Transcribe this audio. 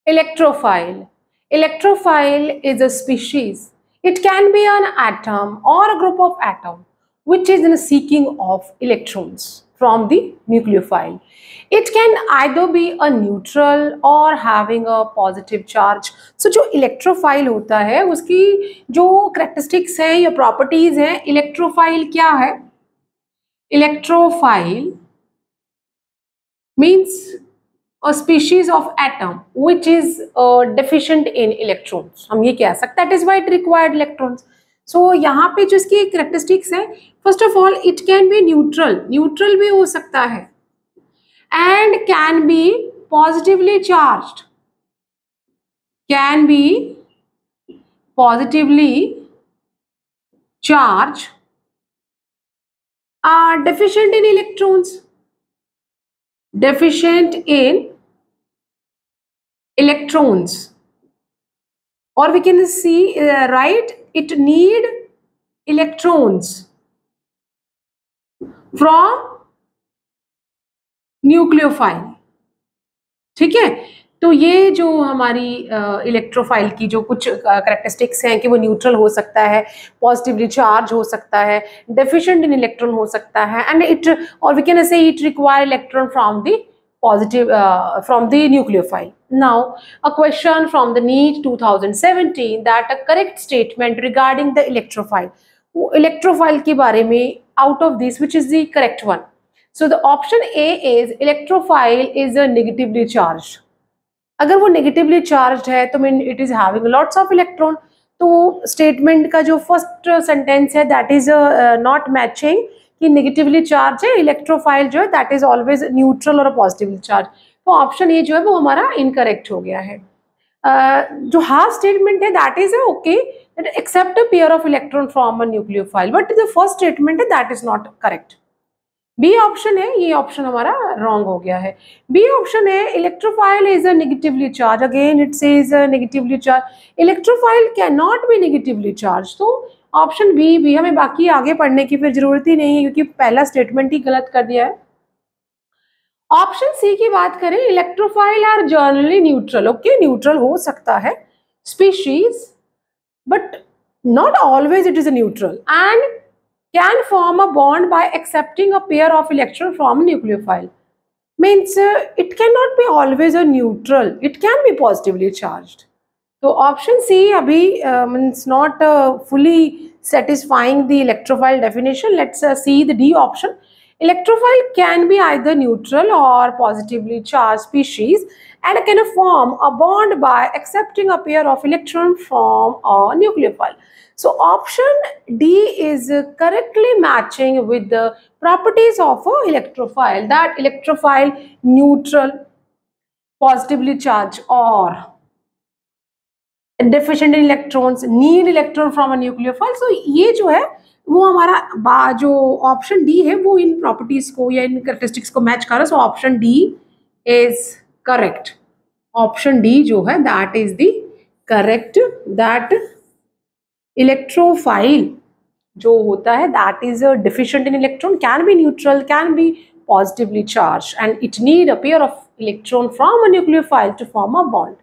Electrophile. Electrophile is a species. It can be an atom or a group of atoms which is in seeking of electrons from the nucleophile. It can either be a neutral or having a positive charge. So जो electrophile होता है उसकी जो characteristics है या properties है, electrophile क्या है? Electrophile means a species of atom which is deficient in electrons. हम ये कह सकते हैं, that is why it required electrons. So यहाँ पे जो इसकी characteristics है, first of all it can be neutral भी हो सकता है and can be positively charged, are deficient in electrons, or we can see right, it need electrons from nucleophile. ठीक है, तो ये जो हमारी इलेक्ट्रोफाइल की जो कुछ कैरेक्टरिस्टिक्स हैं कि वो न्यूट्रल हो सकता है, पॉजिटिवली चार्ज हो सकता है, डेफिशिएंट इन इलेक्ट्रॉन हो सकता है, एंड इट और we can say it require electron from the positive from the nucleophile. Now a question from the NEET 2017 that a correct statement regarding the electrophile के बारे में out of this which is the correct one. So the option A is electrophile is a negatively charged. अगर वो negatively charged है तो mean it is having lots of electron. तो statement का जो first sentence है that is not matching कि negatively charged है, electrophile जो है that is always neutral और positively charged. तो option A जो है वो हमारा incorrect हो गया है. जो half statement है that is okay, that accept a pair of electron from a nucleophile, but the first statement है that is not correct. B option है, ये ऑप्शन हमारा रॉन्ग हो गया है. बी ऑप्शन है electrophile is a negatively charge, again it says negatively charge, electrophile can not be negatively charge. तो option B भी, हमें बाकी आगे पढ़ने की फिर जरूरत ही नहीं है क्योंकि पहला स्टेटमेंट ही गलत कर दिया है. ऑप्शन सी की बात करें, electrophile are generally neutral. Okay, neutral हो सकता है species but not always it is a neutral and can form a bond by accepting a pair of electron from a nucleophile. Means it cannot be always a neutral, it can be positively charged. So option C abhi means not fully satisfying the electrophile definition. Let's see the D option. Electrophile can be either neutral or positively charged species and can form a bond by accepting a pair of electrons from a nucleophile. So option D is correctly matching with the properties of a electrophile, that electrophile neutral, positively charged or deficient in electrons, need electron from a nucleophile. So ये जो है वो हमारा जो option D है वो इन properties को या इन कैरेक्टरिस्टिक्स को मैच कर रहा है. So option D is correct. Option D जो है that is the correct, that electrophile जो होता है that is a deficient in electron, can be neutral, can be positively charged and it need a pair of electron from a nucleophile to form a bond.